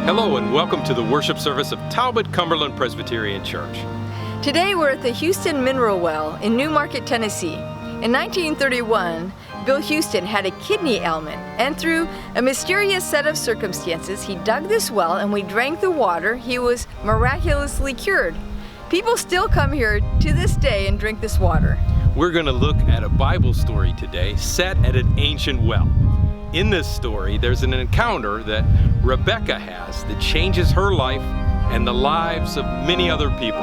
Hello and welcome to the worship service of Talbott Cumberland Presbyterian Church. Today we're at the Houston Mineral Well in New Market, Tennessee. In 1931, Bill Houston had a kidney ailment, and through a mysterious set of circumstances, he dug this well and we drank the water. He was miraculously cured. People still come here to this day and drink this water. We're going to look at a Bible story today set at an ancient well. In this story, there's an encounter that Rebekah has that changes her life and the lives of many other people.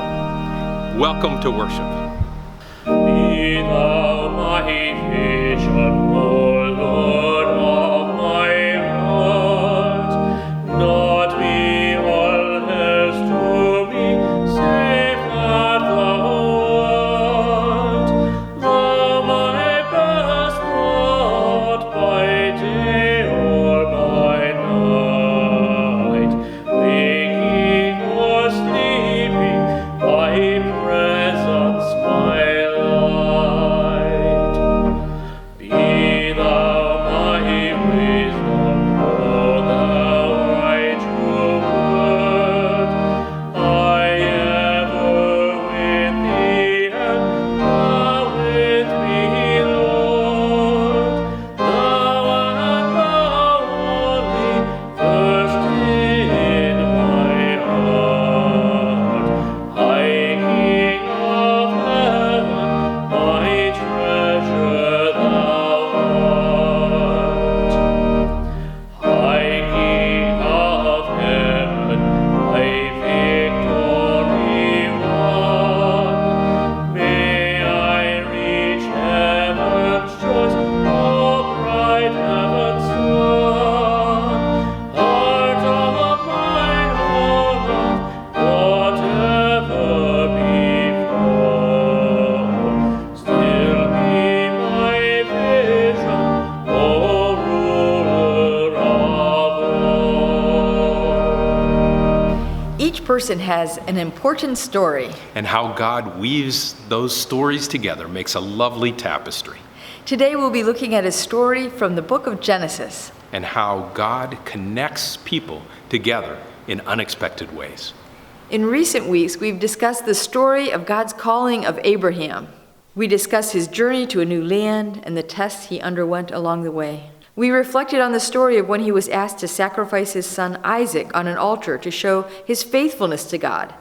Welcome to worship. Be thou my vision, O Lord of my heart, not be all else to me, save that thou art. Thou my best thought by day or by night, waking or sleeping, thy presence my light. Be thou my wisdom, O thou my true word. I ever with thee, and thou with me, Lord. Thou and thou only, first in my heart. High King of heaven, my treasure thou art. High King of heaven, my victory won. May I reach heaven's joys, O bright heaven's sun. Heart of mine, O love, whatever befall, still be my vision, O ruler of all. Each person has an important story. And how God weaves those stories together makes a lovely tapestry. Today we'll be looking at a story from the book of Genesis. And how God connects people together in unexpected ways. In recent weeks, we've discussed the story of God's calling of Abraham. We discussed his journey to a new land and the tests he underwent along the way. We reflected on the story of when he was asked to sacrifice his son Isaac on an altar to show his faithfulness to God.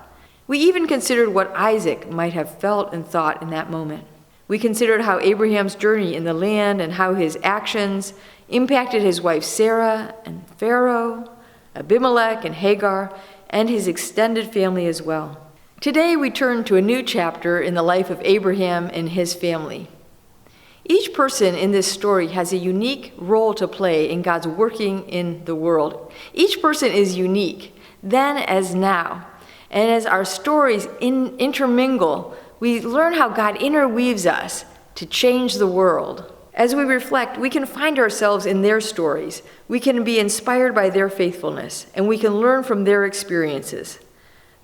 We even considered what Isaac might have felt and thought in that moment. We considered how Abraham's journey in the land and how his actions impacted his wife Sarah and Pharaoh, Abimelech and Hagar, and his extended family as well. Today we turn to a new chapter in the life of Abraham and his family. Each person in this story has a unique role to play in God's working in the world. Each person is unique, then as now. And as our stories intermingle, we learn how God interweaves us to change the world. As we reflect, we can find ourselves in their stories. We can be inspired by their faithfulness, and we can learn from their experiences.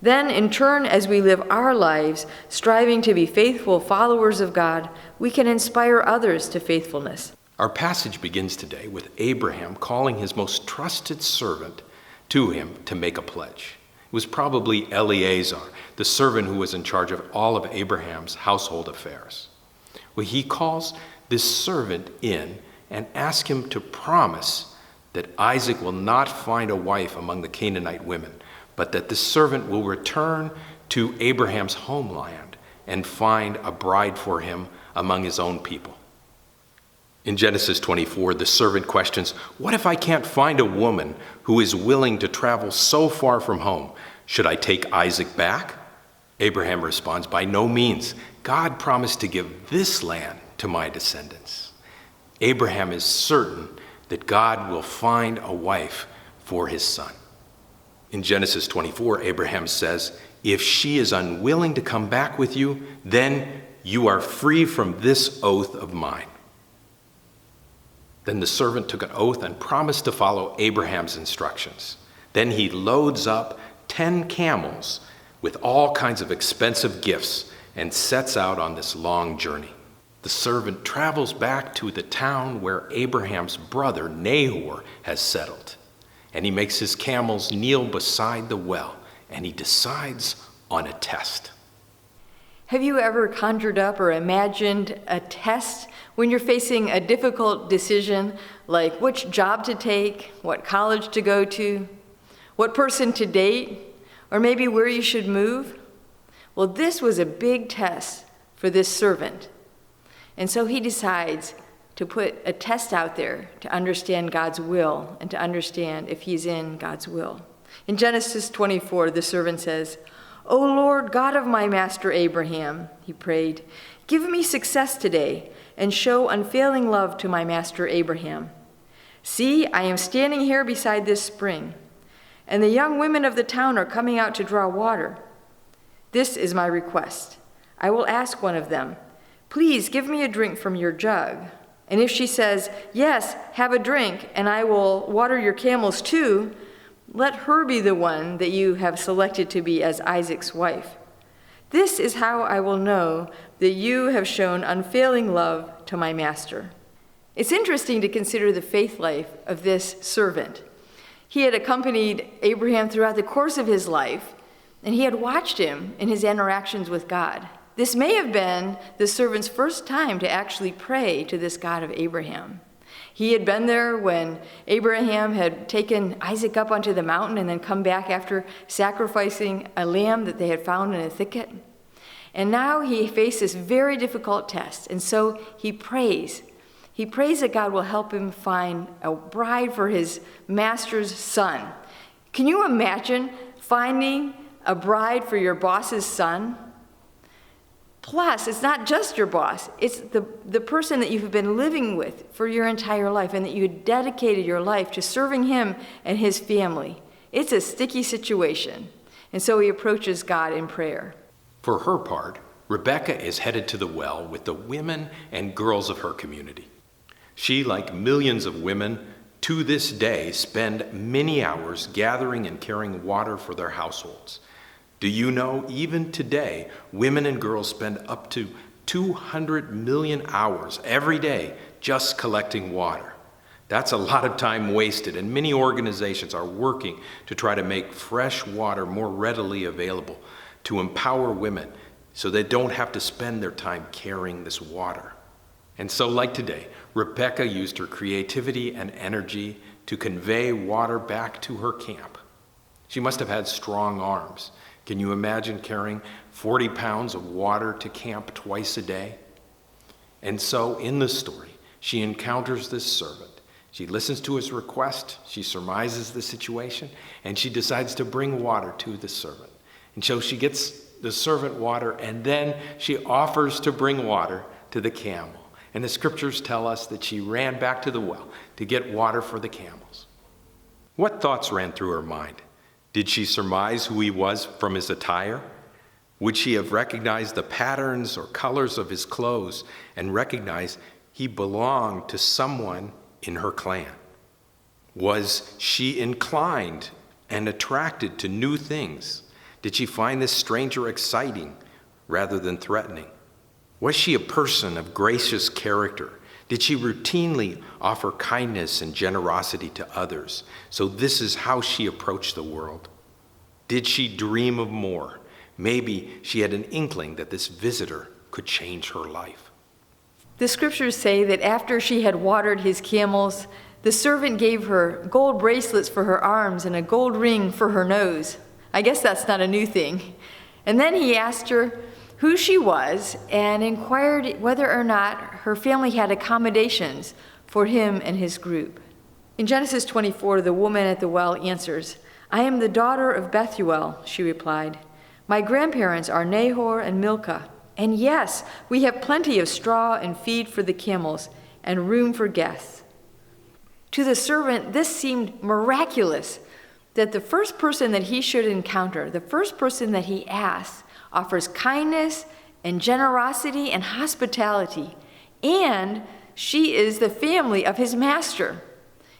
Then, in turn, as we live our lives, striving to be faithful followers of God, we can inspire others to faithfulness. Our passage begins today with Abraham calling his most trusted servant to him to make a pledge. It was probably Eleazar, the servant who was in charge of all of Abraham's household affairs. Well, he calls this servant in and asks him to promise that Isaac will not find a wife among the Canaanite women, but that the servant will return to Abraham's homeland and find a bride for him among his own people. In Genesis 24, the servant questions, "What if I can't find a woman who is willing to travel so far from home? Should I take Isaac back?" Abraham responds, "By no means. God promised to give this land to my descendants." Abraham is certain that God will find a wife for his son. In Genesis 24, Abraham says, "If she is unwilling to come back with you, then you are free from this oath of mine." Then the servant took an oath and promised to follow Abraham's instructions. Then he loads up 10 camels with all kinds of expensive gifts and sets out on this long journey. The servant travels back to the town where Abraham's brother Nahor has settled. and he makes his camels kneel beside the well, and he decides on a test. Have you ever conjured up or imagined a test when you're facing a difficult decision, like which job to take, what college to go to, what person to date, or maybe where you should move? Well, this was a big test for this servant. And so he decides to put a test out there to understand God's will and to understand if he's in God's will. In Genesis 24, the servant says, "O Lord, God of my master Abraham," he prayed, "give me success today and show unfailing love to my master Abraham. See, I am standing here beside this spring, and the young women of the town are coming out to draw water. This is my request. I will ask one of them, 'Please give me a drink from your jug.' And if she says, 'Yes, have a drink, and I will water your camels too,' let her be the one that you have selected to be as Isaac's wife. This is how I will know that you have shown unfailing love to my master." It's interesting to consider the faith life of this servant. He had accompanied Abraham throughout the course of his life, and he had watched him in his interactions with God. This may have been the servant's first time to actually pray to this God of Abraham. He had been there when Abraham had taken Isaac up onto the mountain and then come back after sacrificing a lamb that they had found in a thicket. And now he faced this very difficult test, and so he prays. He prays that God will help him find a bride for his master's son. Can you imagine finding a bride for your boss's son? Plus, it's not just your boss, it's the person that you've been living with for your entire life and that you dedicated your life to serving him and his family. It's a sticky situation. And so he approaches God in prayer. For her part, Rebekah is headed to the well with the women and girls of her community. She, like millions of women, to this day spend many hours gathering and carrying water for their households. Do you know, even today, women and girls spend up to 200 million hours every day just collecting water. That's a lot of time wasted, and many organizations are working to try to make fresh water more readily available to empower women so they don't have to spend their time carrying this water. And so, like today, Rebekah used her creativity and energy to convey water back to her camp. She must have had strong arms. Can you imagine carrying 40 pounds of water to camp twice a day? And so, in the story, she encounters this servant. She listens to his request, she surmises the situation, and she decides to bring water to the servant. And so she gets the servant water, and then she offers to bring water to the camel. And the scriptures tell us that she ran back to the well to get water for the camels. What thoughts ran through her mind? Did she surmise who he was from his attire? Would she have recognized the patterns or colors of his clothes and recognized he belonged to someone in her clan? Was she inclined and attracted to new things? Did she find this stranger exciting rather than threatening? Was she a person of gracious character? Did she routinely offer kindness and generosity to others? So this is how she approached the world. Did she dream of more? Maybe she had an inkling that this visitor could change her life. The scriptures say that after she had watered his camels, the servant gave her gold bracelets for her arms and a gold ring for her nose. I guess that's not a new thing. And then he asked her who she was and inquired whether or not her family had accommodations for him and his group. In Genesis 24, the woman at the well answers, "I am the daughter of Bethuel," she replied. "My grandparents are Nahor and Milcah. And yes, we have plenty of straw and feed for the camels and room for guests." To the servant, this seemed miraculous that the first person that he should encounter, the first person that he asks, offers kindness and generosity and hospitality, and she is the family of his master.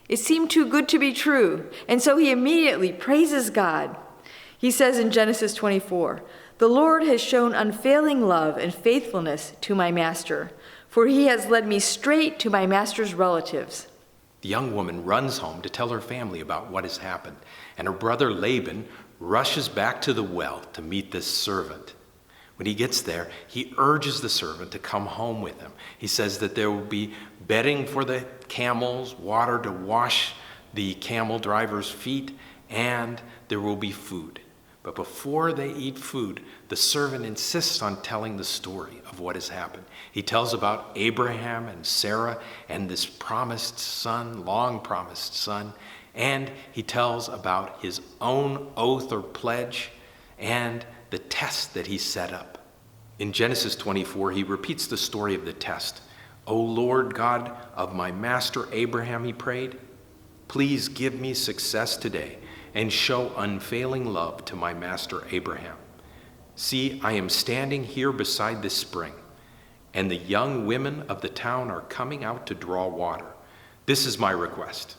It seemed too good to be true, and so he immediately praises God. He says in Genesis 24, "The Lord has shown unfailing love and faithfulness to my master, for he has led me straight to my master's relatives." The young woman runs home to tell her family about what has happened, and her brother Laban rushes back to the well to meet this servant. When he gets there, he urges the servant to come home with him. He says that there will be bedding for the camels, water to wash the camel driver's feet, and there will be food. But before they eat food, the servant insists on telling the story of what has happened. He tells about Abraham and Sarah and this promised son, long promised son, and he tells about his own oath or pledge and the test that he set up. In Genesis 24, he repeats the story of the test. "O Lord God of my master Abraham," he prayed, "please give me success today and show unfailing love to my master Abraham. See, I am standing here beside this spring, and the young women of the town are coming out to draw water. This is my request.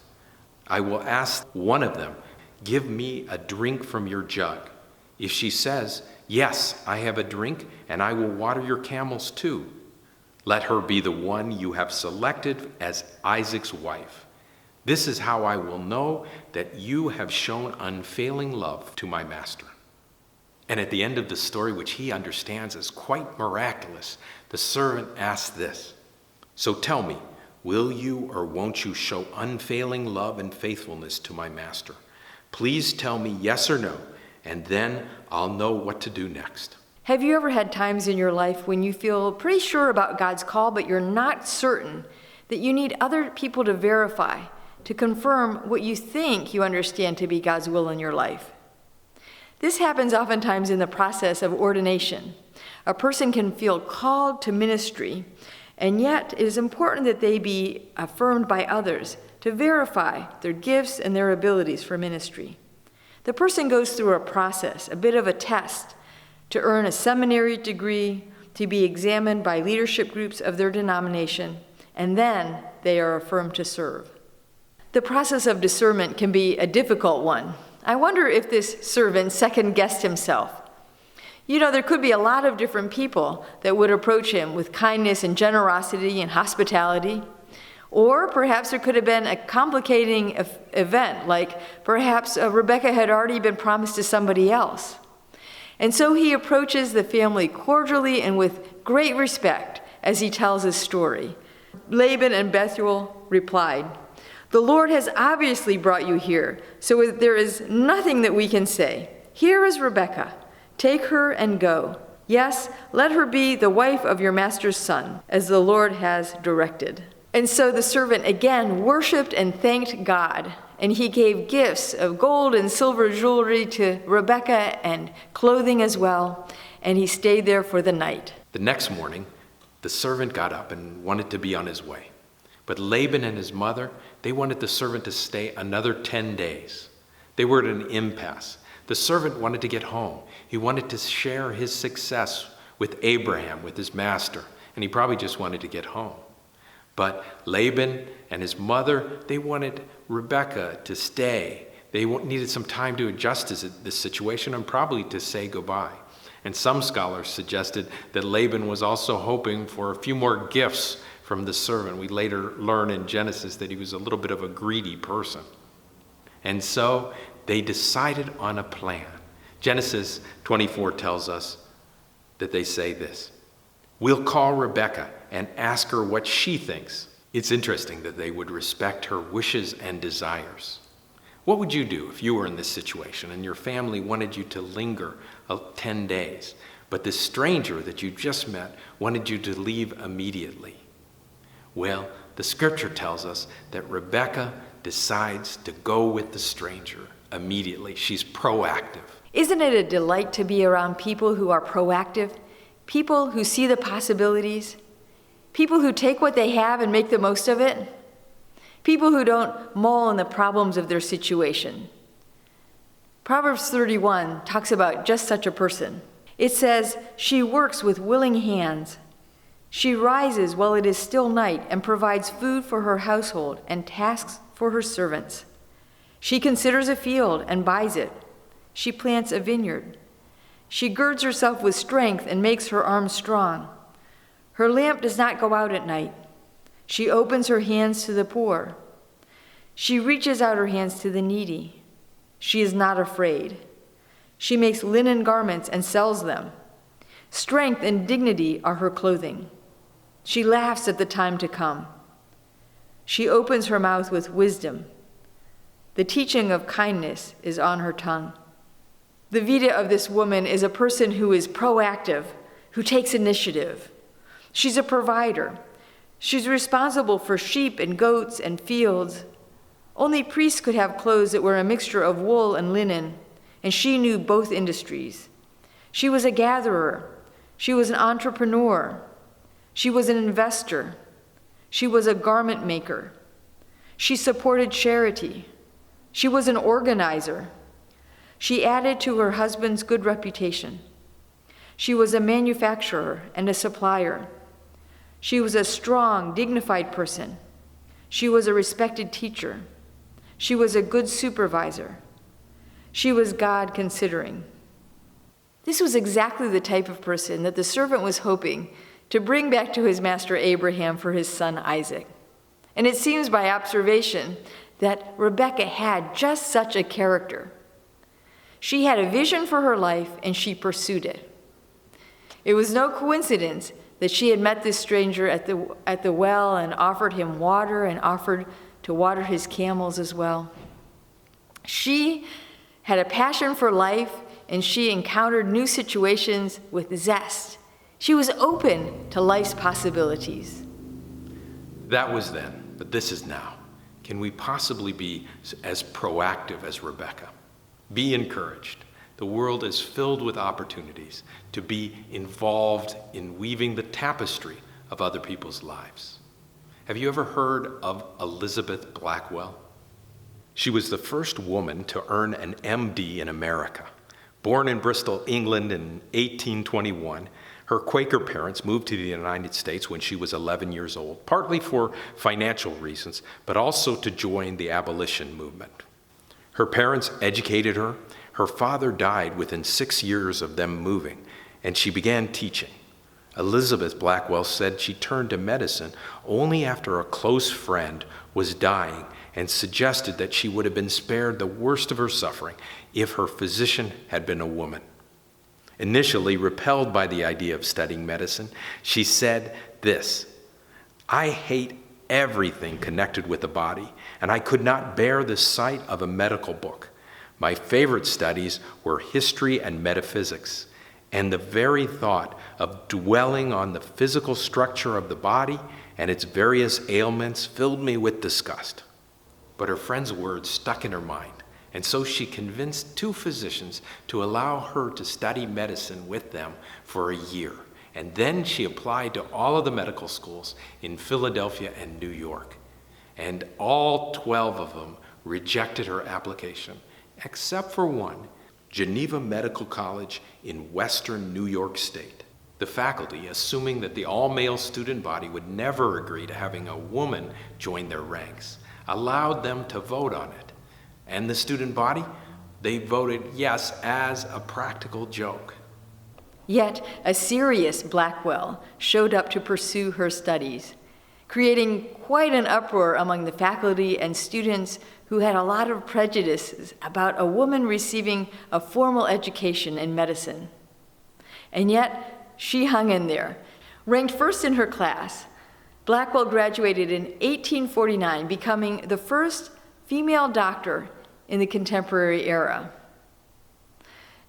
I will ask one of them, 'Give me a drink from your jug.' If she says, 'Yes, I have a drink, and I will water your camels too,' let her be the one you have selected as Isaac's wife. This is how I will know that you have shown unfailing love to my master." And at the end of the story, which he understands as quite miraculous, the servant asks this, "So tell me, will you or won't you show unfailing love and faithfulness to my master? Please tell me yes or no, and then I'll know what to do next." Have you ever had times in your life when you feel pretty sure about God's call, but you're not certain, that you need other people to verify, to confirm what you think you understand to be God's will in your life? This happens oftentimes in the process of ordination. A person can feel called to ministry, and yet it is important that they be affirmed by others to verify their gifts and their abilities for ministry. The person goes through a process, a bit of a test, to earn a seminary degree, to be examined by leadership groups of their denomination, and then they are affirmed to serve. The process of discernment can be a difficult one. I wonder if this servant second-guessed himself. You know, there could be a lot of different people that would approach him with kindness and generosity and hospitality. Or perhaps there could have been a complicating event, like perhaps Rebekah had already been promised to somebody else. And so he approaches the family cordially and with great respect as he tells his story. Laban and Bethuel replied, "The Lord has obviously brought you here, so there is nothing that we can say. Here is Rebekah. Take her and go. Yes, let her be the wife of your master's son, as the Lord has directed." And so the servant again worshiped and thanked God, and he gave gifts of gold and silver jewelry to Rebekah and clothing as well, and he stayed there for the night. The next morning, the servant got up and wanted to be on his way. But Laban and his mother, they wanted the servant to stay another 10 days. They were at an impasse. The servant wanted to get home. He wanted to share his success with Abraham, with his master, and he probably just wanted to get home. But Laban and his mother, they wanted Rebekah to stay. They needed some time to adjust to this situation and probably to say goodbye. And some scholars suggested that Laban was also hoping for a few more gifts from the servant. We later learn in Genesis that he was a little bit of a greedy person. And so they decided on a plan. Genesis 24 tells us that they say this, "We'll call Rebekah and ask her what she thinks." It's interesting that they would respect her wishes and desires. What would you do if you were in this situation and your family wanted you to linger 10 days, but this stranger that you just met wanted you to leave immediately? Well, the scripture tells us that Rebekah decides to go with the stranger immediately. She's proactive. Isn't it a delight to be around people who are proactive, people who see the possibilities, people who take what they have and make the most of it, people who don't mull on the problems of their situation? Proverbs 31 talks about just such a person. It says, "She works with willing hands. She rises while it is still night and provides food for her household and tasks for her servants. She considers a field and buys it. She plants a vineyard. She girds herself with strength and makes her arms strong. Her lamp does not go out at night. She opens her hands to the poor. She reaches out her hands to the needy. She is not afraid. She makes linen garments and sells them. Strength and dignity are her clothing. She laughs at the time to come. She opens her mouth with wisdom. The teaching of kindness is on her tongue. The Vita of this woman is a person who is proactive, who takes initiative. She's a provider. She's responsible for sheep and goats and fields. Only priests could have clothes that were a mixture of wool and linen, and she knew both industries. She was a gatherer. She was an entrepreneur. She was an investor. She was a garment maker. She supported charity. She was an organizer. She added to her husband's good reputation. She was a manufacturer and a supplier. She was a strong, dignified person. She was a respected teacher. She was a good supervisor. She was God considering. This was exactly the type of person that the servant was hoping to bring back to his master Abraham for his son Isaac. And it seems by observation that Rebekah had just such a character. She had a vision for her life and she pursued it. It was no coincidence that she had met this stranger at the well and offered him water and offered to water his camels as well. She had a passion for life and she encountered new situations with zest. She was open to life's possibilities. That was then, but this is now. Can we possibly be as proactive as Rebekah? Be encouraged. The world is filled with opportunities to be involved in weaving the tapestry of other people's lives. Have you ever heard of Elizabeth Blackwell? She was the first woman to earn an MD in America. Born in Bristol, England in 1821, her Quaker parents moved to the United States when she was 11 years old, partly for financial reasons, but also to join the abolition movement. Her parents educated her. Her father died within 6 years of them moving, and she began teaching. Elizabeth Blackwell said she turned to medicine only after a close friend was dying and suggested that she would have been spared the worst of her suffering if her physician had been a woman. Initially repelled by the idea of studying medicine, she said this, "I hate everything connected with the body, and I could not bear the sight of a medical book. My favorite studies were history and metaphysics, and the very thought of dwelling on the physical structure of the body and its various ailments filled me with disgust." But her friend's words stuck in her mind, and so she convinced 2 physicians to allow her to study medicine with them for a year. And then she applied to all of the medical schools in Philadelphia and New York. And all 12 of them rejected her application, except for one, Geneva Medical College in Western New York State. The faculty, assuming that the all-male student body would never agree to having a woman join their ranks, allowed them to vote on it. And the student body, they voted yes as a practical joke. Yet a serious Blackwell showed up to pursue her studies, creating quite an uproar among the faculty and students who had a lot of prejudices about a woman receiving a formal education in medicine. And yet, she hung in there. Ranked first in her class, Blackwell graduated in 1849, becoming the first female doctor in the contemporary era.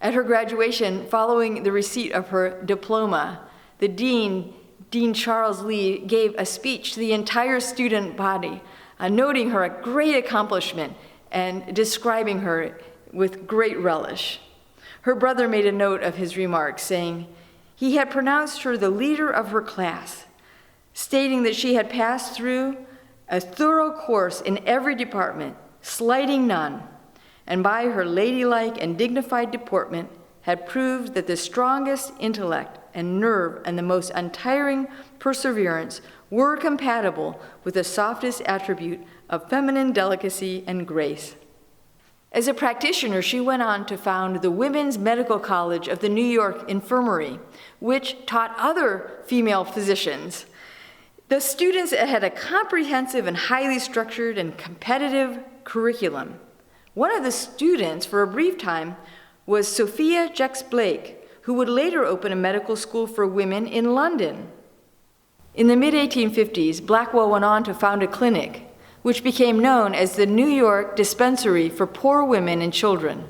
At her graduation, following the receipt of her diploma, the Dean Charles Lee, gave a speech to the entire student body, noting her great accomplishment and describing her with great relish. Her brother made a note of his remarks, saying, he had pronounced her the leader of her class, stating that she had passed through a thorough course in every department, slighting none, and by her ladylike and dignified deportment had proved that the strongest intellect and nerve and the most untiring perseverance were compatible with the softest attribute of feminine delicacy and grace. As a practitioner, she went on to found the Women's Medical College of the New York Infirmary, which taught other female physicians The students had a comprehensive and highly structured and competitive curriculum. One of the students, for a brief time, was Sophia Jex-Blake, who would later open a medical school for women in London. In the mid-1850s, Blackwell went on to found a clinic, which became known as the New York Dispensary for Poor Women and Children.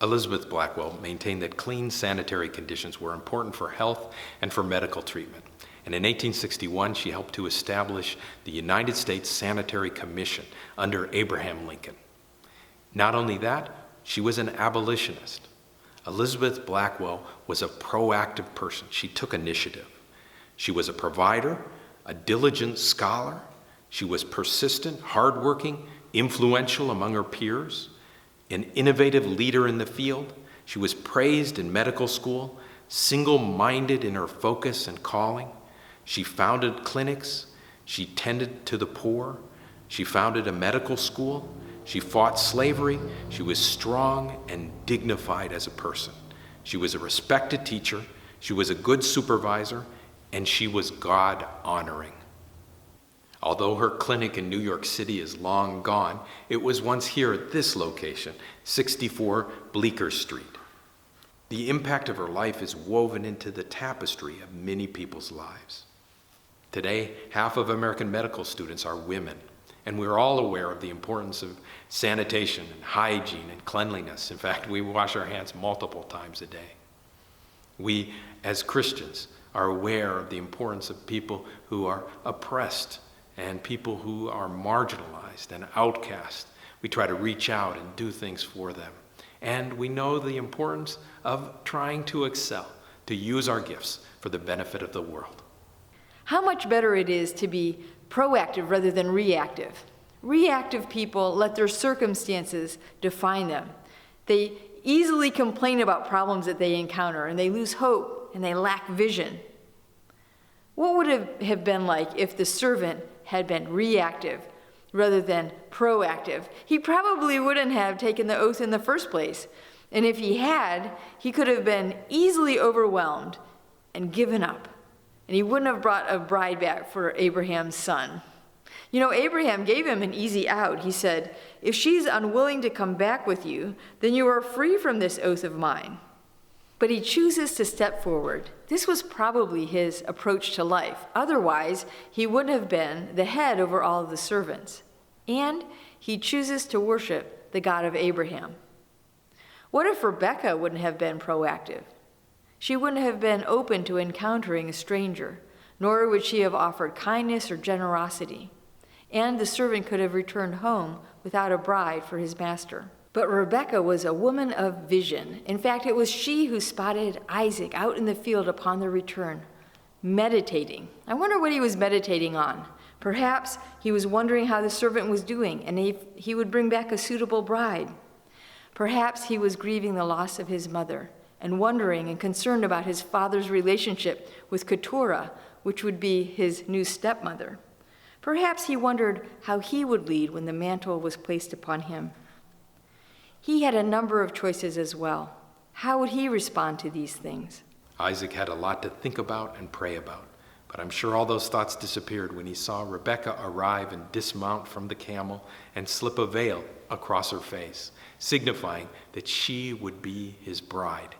Elizabeth Blackwell maintained that clean sanitary conditions were important for health and for medical treatment. And in 1861, she helped to establish the United States Sanitary Commission under Abraham Lincoln. Not only that, she was an abolitionist. Elizabeth Blackwell was a proactive person. She took initiative. She was a provider, a diligent scholar. She was persistent, hardworking, influential among her peers, an innovative leader in the field. She was praised in medical school, single-minded in her focus and calling. She founded clinics. She tended to the poor. She founded a medical school. She fought slavery. She was strong and dignified as a person. She was a respected teacher. She was a good supervisor, and she was God-honoring. Although her clinic in New York City is long gone, it was once here at this location, 64 Bleecker Street. The impact of her life is woven into the tapestry of many people's lives. Today, half of American medical students are women, and we're all aware of the importance of sanitation and hygiene and cleanliness. In fact, we wash our hands multiple times a day. We, as Christians, are aware of the importance of people who are oppressed and people who are marginalized and outcast. We try to reach out and do things for them. And we know the importance of trying to excel, to use our gifts for the benefit of the world. How much better it is to be proactive rather than reactive. Reactive people let their circumstances define them. They easily complain about problems that they encounter, and they lose hope, and they lack vision. What would it have been like if the servant had been reactive rather than proactive? He probably wouldn't have taken the oath in the first place. And if he had, he could have been easily overwhelmed and given up. And he wouldn't have brought a bride back for Abraham's son. You know, Abraham gave him an easy out. He said, "If she's unwilling to come back with you, then you are free from this oath of mine." But he chooses to step forward. This was probably his approach to life. Otherwise, he wouldn't have been the head over all of the servants. And he chooses to worship the God of Abraham. What if Rebekah wouldn't have been proactive? She wouldn't have been open to encountering a stranger, nor would she have offered kindness or generosity. And the servant could have returned home without a bride for his master. But Rebekah was a woman of vision. In fact, it was she who spotted Isaac out in the field upon their return, meditating. I wonder what he was meditating on. Perhaps he was wondering how the servant was doing and if he would bring back a suitable bride. Perhaps he was grieving the loss of his mother and wondering and concerned about his father's relationship with Keturah, which would be his new stepmother. Perhaps he wondered how he would lead when the mantle was placed upon him. He had a number of choices as well. How would he respond to these things? Isaac had a lot to think about and pray about, but I'm sure all those thoughts disappeared when he saw Rebekah arrive and dismount from the camel and slip a veil across her face, signifying that she would be his bride.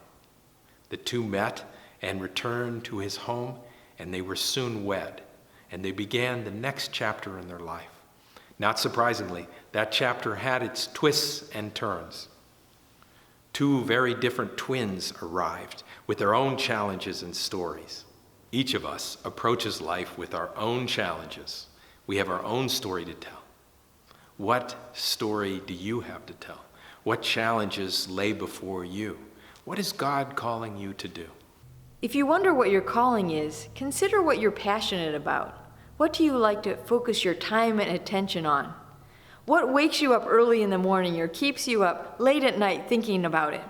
The two met and returned to his home, and they were soon wed, and they began the next chapter in their life. Not surprisingly, that chapter had its twists and turns. Two very different twins arrived with their own challenges and stories. Each of us approaches life with our own challenges. We have our own story to tell. What story do you have to tell? What challenges lay before you? What is God calling you to do? If you wonder what your calling is, consider what you're passionate about. What do you like to focus your time and attention on? What wakes you up early in the morning or keeps you up late at night thinking about it?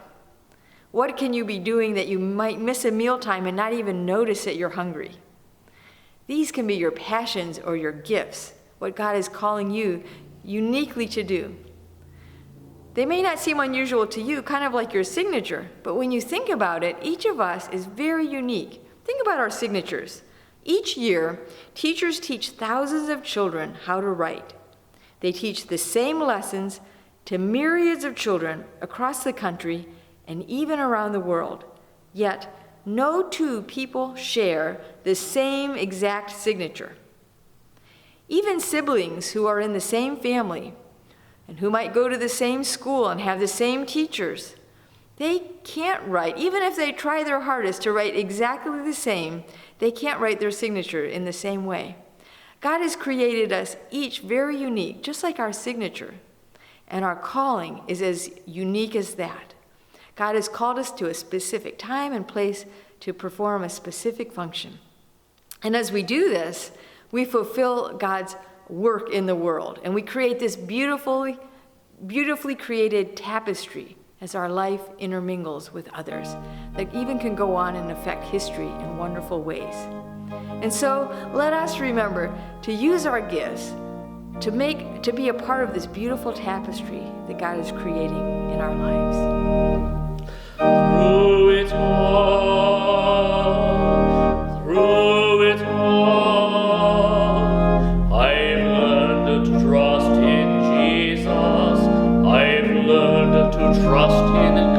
What can you be doing that you might miss a mealtime and not even notice that you're hungry? These can be your passions or your gifts, what God is calling you uniquely to do. They may not seem unusual to you, kind of like your signature, but when you think about it, each of us is very unique. Think about our signatures. Each year, teachers teach thousands of children how to write. They teach the same lessons to myriads of children across the country and even around the world. Yet, no two people share the same exact signature. Even siblings who are in the same family and who might go to the same school and have the same teachers, they can't write. Even if they try their hardest to write exactly the same, they can't write their signature in the same way. God has created us each very unique, just like our signature. And our calling is as unique as that. God has called us to a specific time and place to perform a specific function. And as we do this, we fulfill God's work in the world. And we create this beautifully created tapestry as our life intermingles with others that even can go on and affect history in wonderful ways. And so let us remember to use our gifts to be a part of this beautiful tapestry that God is creating in our lives. Through it all, I've learned to trust in Jesus. I've learned to trust in